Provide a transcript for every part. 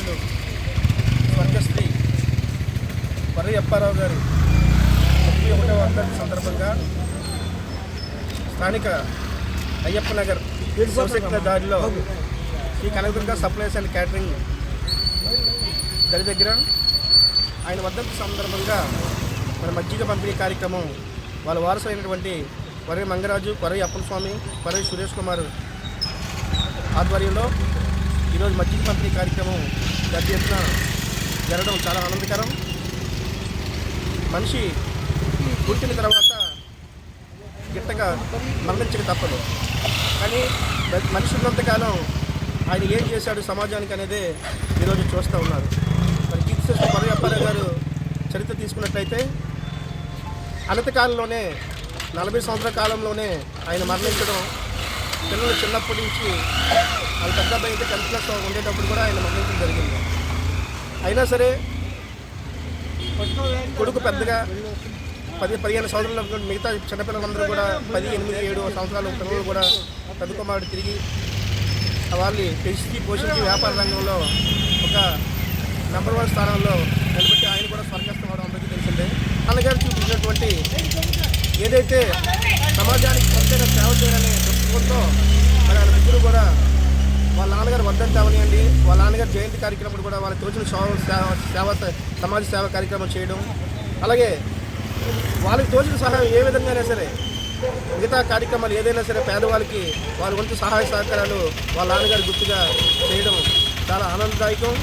పూజ్యులు స్వర్గశ్రీ వరయ్య అప్పారావు గారి 31వ వర్ధంతి సందర్భంగా స్థానిక అయ్యప్ప నగర్ శివశక్తి దారిలో Sri Kanakadurga supplies and catering గది దగ్గర ఆయన వర్ధంతి సందర్భంగా మన మజ్జిగ పంపిణీ కార్యక్రమం వాళ్ళ వారసులైనటువంటి వరయ్య మంగరాజు, వరయ్య అప్పల స్వామి, వరయ్య సురేష్ కుమార్ ఆధ్వర్యంలో ఈరోజు మజ్జిగ పంపిణీ కార్యక్రమం పెద్ద ఎత్తున జరగడం చాలా ఆనందకరం. మనిషి పుట్టిన తర్వాత గిట్టగా మరణించక తప్పదు. కానీ మనిషి ఉన్నంతకాలం ఆయన ఏం చేశాడు సమాజానికి అనేది ఈరోజు చూస్తూ ఉన్నారు. మరి కీర్తి వరయ్య అప్పారావు గారు చరిత్ర తీసుకున్నట్లయితే అనతికాలంలోనే 40 సంవత్సరాల కాలంలోనే ఆయన మరణించడం, పిల్లలు చిన్నప్పటి నుంచి వాళ్ళ పెద్ద అబ్బాయి అయితే 10th క్లాస్ ఉండేటప్పుడు కూడా ఆయన మరణించడం జరిగింది. అయినా సరే కొడుకు పెద్దగా 10-15 సంవత్సరాల మిగతా చిన్నపిల్లలందరూ కూడా 10, 8, 7 సంవత్సరాల పిల్లలు కూడా పెద్ద కుమారుడు తిరిగి వాళ్ళని పెంచి పోషించి వ్యాపార రంగంలో ఒక నంబర్ 1 స్థానంలో నిలబెట్టి ఆయన కూడా స్వర్గస్థం అవడం అందరికీ తెలిసిందే. అన్నగారు చూపించినటువంటి ఏదైతే సమాజానికి కొంతైనా సేవ చేయాలనే దృష్టికోణంతో మరి ఆయన ముగ్గురు కూడా వాళ్ళ నాన్నగారు వర్ధంతి అవనియండి, వాళ్ళ నాన్నగారు జయంతి కార్యక్రమం కూడా వాళ్ళ తోచిన సమాజ సేవ కార్యక్రమం చేయడం, అలాగే వాళ్ళకి తోచిన సహాయం ఏ విధంగానే సరే మిగతా కార్యక్రమాలు ఏదైనా సరే పేదవాళ్ళకి వారి వంతు సహాయ సహకారాలు వాళ్ళ నాన్నగారు గుర్తుగా చేయడం చాలా ఆనందదాయకం.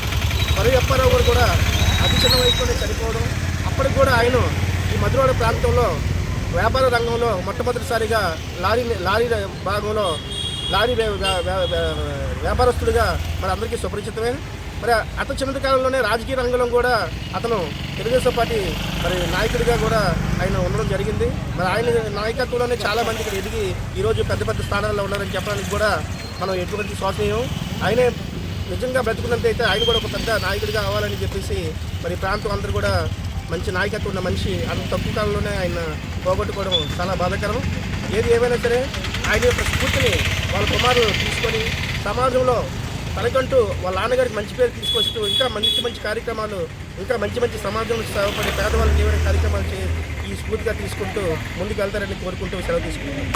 వరయ్య అప్పారావు గారు కూడా అతి చిన్న వయసులోనే చనిపోవడం, అప్పటికి కూడా ఆయన ఈ మధురవాడ ప్రాంతంలో వ్యాపార రంగంలో మొట్టమొదటిసారిగా లారీ భాగంలో లారీ వ్యాపారస్తుడిగా మరి అందరికీ సుపరిచితమే. మరి అతి చిన్నటి కాలంలోనే రాజకీయ రంగంలో కూడా అతను తెలుగుదేశం పార్టీ మరి నాయకుడిగా కూడా ఆయన ఉండడం జరిగింది. మరి ఆయన నాయకత్వంలోనే చాలామంది ఇక్కడ ఎదిగి ఈరోజు పెద్ద పెద్ద స్థానాల్లో ఉన్నారని చెప్పడానికి కూడా మనం ఎటువంటి శోచనీయం. ఆయనే నిజంగా బ్రతుకున్నంతైతే ఆయన కూడా ఒక పెద్ద నాయకుడిగా అవ్వాలని చెప్పేసి మరి ప్రాంతం అందరూ కూడా మంచి నాయకత్వం ఉన్న మనిషి అంత తక్కువ కాలంలోనే ఆయన పోగొట్టుకోవడం చాలా బాధాకరం. ఏది ఏమైనా సరే ఆయన యొక్క స్ఫూర్తిని వాళ్ళ కుమారులు తీసుకొని సమాజంలో తనకంటూ వాళ్ళ నాన్నగారికి మంచి పేరు తీసుకొస్తూ ఇంకా మంచి కార్యక్రమాలు, ఇంకా మంచి సమాజంలో సేవపడే పేదవాళ్ళకి ఏమైనా కార్యక్రమాలు ఈ స్ఫూర్తిగా తీసుకుంటూ ముందుకు వెళ్తారని కోరుకుంటూ సెలవు తీసుకుంటాం.